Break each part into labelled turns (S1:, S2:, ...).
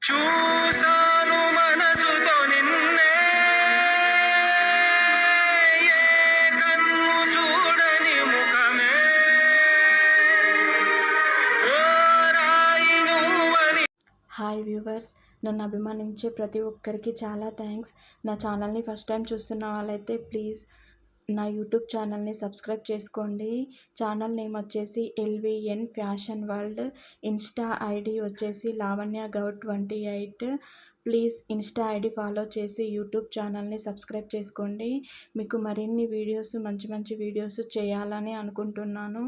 S1: చూసాను మనసుతో నిన్నే ఏ కన్ను చూడని ముఖమే ఓ రాయి నువ్వని.
S2: హాయ్ వ్యూవర్స్, నన్ను అభిమానించే ప్రతి ఒక్కరికి చాలా థ్యాంక్స్. నా ఛానల్ని ఫస్ట్ టైం చూస్తున్న వాళ్ళైతే ప్లీజ్ నా యూట్యూబ్ ఛానల్ని సబ్స్క్రైబ్ చేసుకోండి. ఛానల్ నేమ్ వచ్చేసి LVN fashion world. Insta ID వచ్చేసి Lavanya Goud 28. Please insta ID follow చేసి యూట్యూబ్ ఛానల్ని సబ్స్క్రైబ్ చేసుకోండి. మీకు మరిన్ని వీడియోస్ మంచి మంచి వీడియోస్ చేయాలని అనుకుంటున్నాను.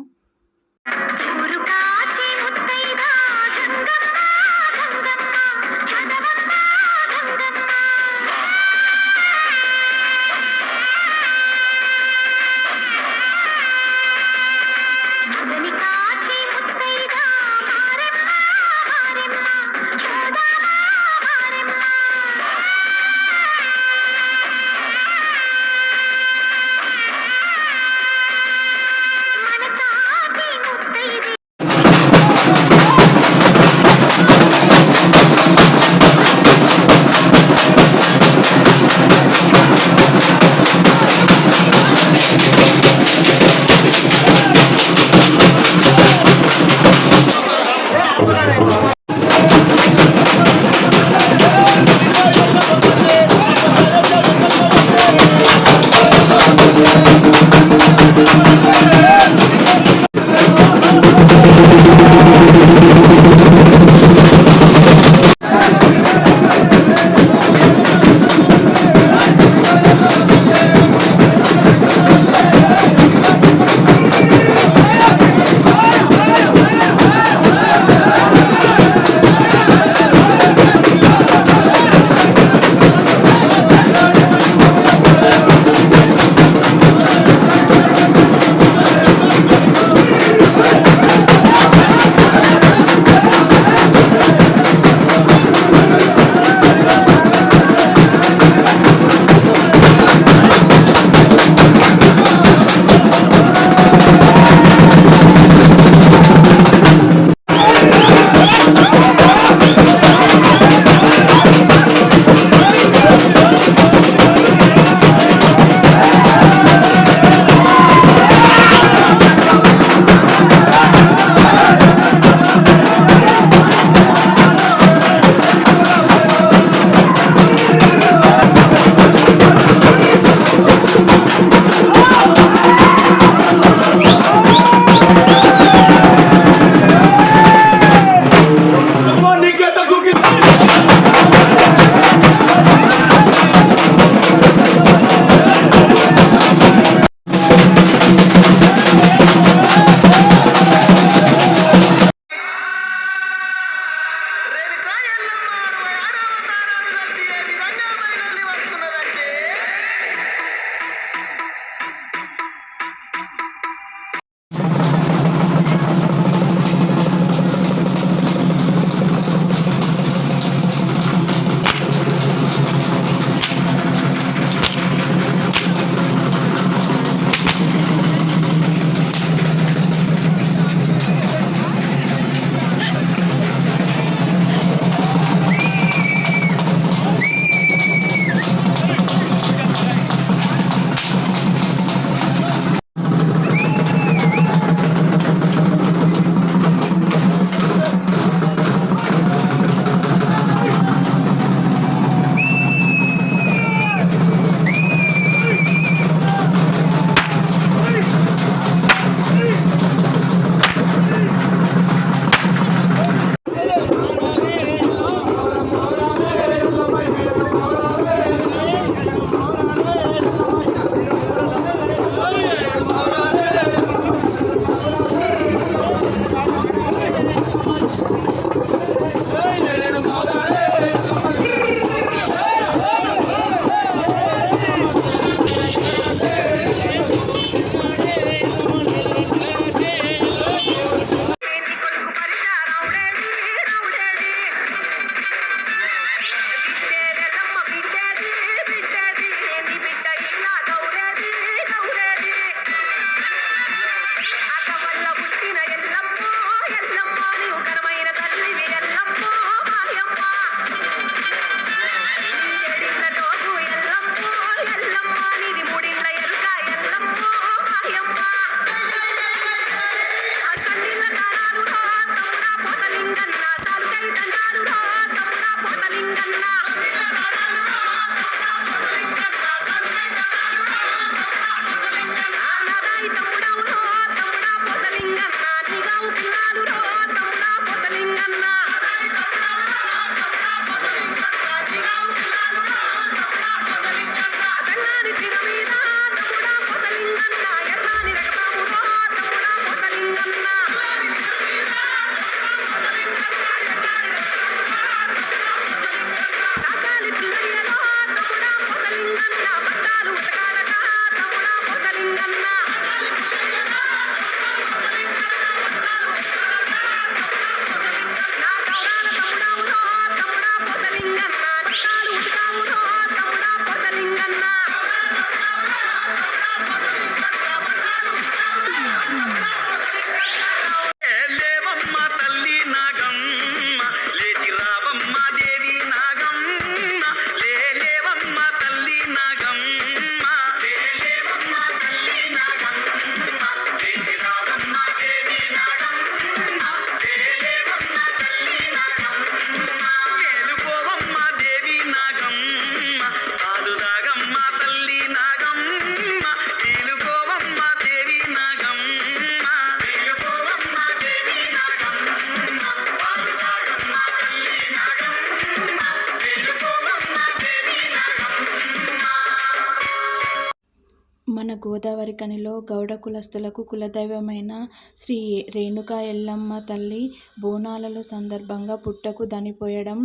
S2: గోదావరి కనిలో గౌడ కులస్తులకు కులదైవమైన శ్రీ రేణుకా ఎల్లమ్మ తల్లి బోనాలలో సందర్భంగా పుట్టకు దనిపోయడం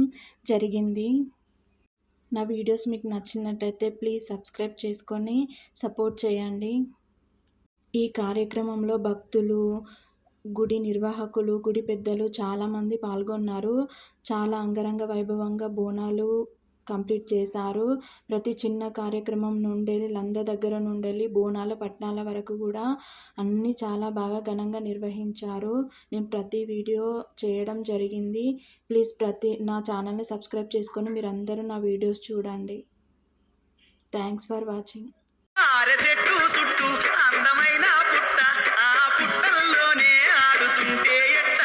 S2: జరిగింది. నా వీడియోస్ మీకు నచ్చినట్టయితే ప్లీజ్ సబ్స్క్రైబ్ చేసుకొని సపోర్ట్ చేయండి. ఈ కార్యక్రమంలో భక్తులు, గుడి నిర్వాహకులు, గుడి పెద్దలు చాలామంది పాల్గొన్నారు. చాలా అంగరంగ వైభవంగా బోనాలు కంప్లీట్ చేశారు. ప్రతి చిన్న కార్యక్రమం నుండి లంద దగ్గర నుండి బోనాల పట్నాల వరకు కూడా అన్నీ చాలా బాగా ఘనంగా నిర్వహించారు. నేను ప్రతి వీడియో చేయడం జరిగింది. ప్లీజ్ నా ఛానల్ని సబ్స్క్రైబ్ చేసుకొని మీరందరూ నా వీడియోస్ చూడండి. Thanks for watching.
S3: చెట్టు చుట్టూ అందమైన పుట్ట, ఆ పుట్టల్లోనే ఆడుతుంటే ఎట్ట,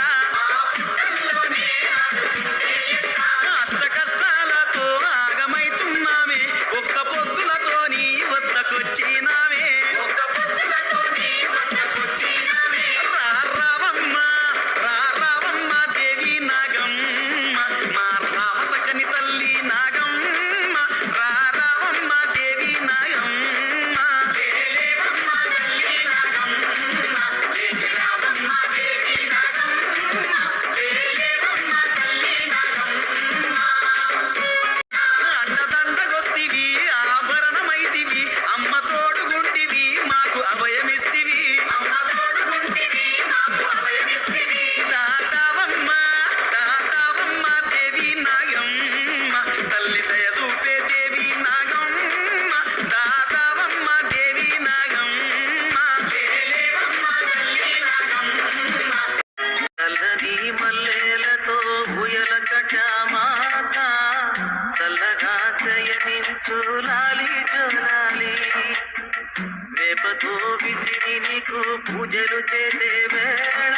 S3: అష్ట కష్టాలతో ఆగమైతున్నామే, ఒక్క పొద్దులతోని వద్దకొచ్చినావే, రావమ్మ రావమ్మ దేవి నాగమ్మ, మా రామసకని తల్లి నాగమ్మ, రావమ్మ దేవి నాగమ్మ. అండదండగొస్తివి, ఆభరణమైతివి, అమ్మ తోడుగుంటివి, మాకు అభయమిస్తివి, దాతావమ్మ దేవి నాగమ్మ, తల్లి దయ చూపే దేవి నాగమ్మ, దాతావమ్మ దేవి నాగమ్మ. చల్లని మల్లెలతో ఉయల కటామాత, చల్లగా శయనించు లాలి జోలాలి, వేపతో విసిరి నీకు పూజలు చేసే వేళ,